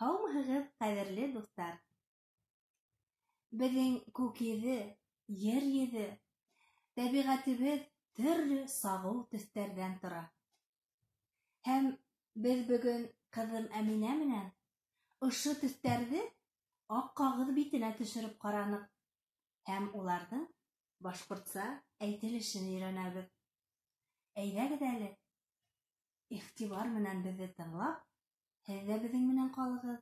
Һаумыһығыҙ, ҡәҙерле дуҫтар. Беҙҙең күк йөҙө, ер йөҙө, тәбиғәтебеҙ төрлө сағыу төҫтәрҙән тора. Һәм беҙ бөгөн ҡыҙым Әминә менән ошо төҫтәрҙе аҡ ҡағыҙ битенә төшөрөп ҡараныҡ һәм уларҙың башҡортса әйтелешен өйрәнәбеҙ. Әйҙәгеҙ әле, иғтибар менән беҙҙе тыңлап, һеҙ ҙә беҙҙең менән ҡалығыҙ.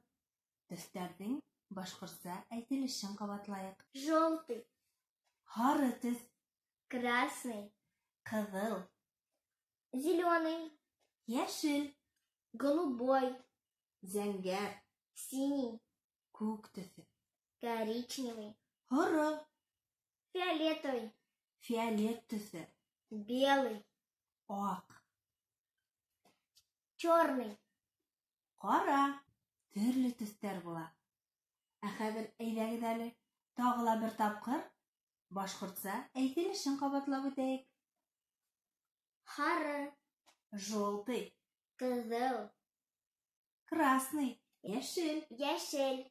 Төҫтәрҙең башҡортса әйтелешен ҡабатлайыҡ. Желтый, Һары төҫ, красный, ҡыҙыл, зеленый, йәшел, голубой, зәңгәр, синий, күк төҫө, коричневый, һоро, фиолетовый, фиолет төҫө, белый, аҡ, черный. ҡара, төрлө төҫтәр була. Ә хәҙер әйҙәгеҙ әле, тағы ла бер тапҡыр башҡортса әйтелешен ҡабатлап үтәйек. Һары, Желтый, кызыл, красный, йәшел, яшел,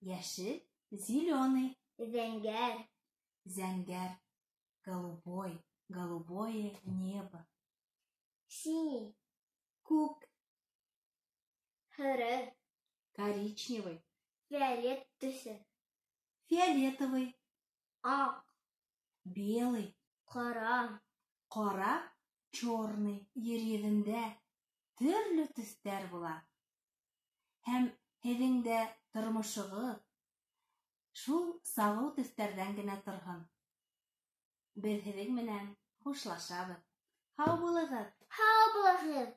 йәшел, зеленый, зәңгәр, зәңгәр, голубой, голубое небо, синий, күк, һары, коричневый, фиолет төсө, фиолетовый, аҡ, белый, ҡара, ҡара, черный. Ер йөҙөндә төрлө төҫтәр була. Һәм һеҙҙең дә тормошоғоҙ шул сағыу төҫтәрҙән генә торһон. Беҙ һеҙҙең менән хушлашабыҙ. Һау булығыҙ! һау булығыҙ!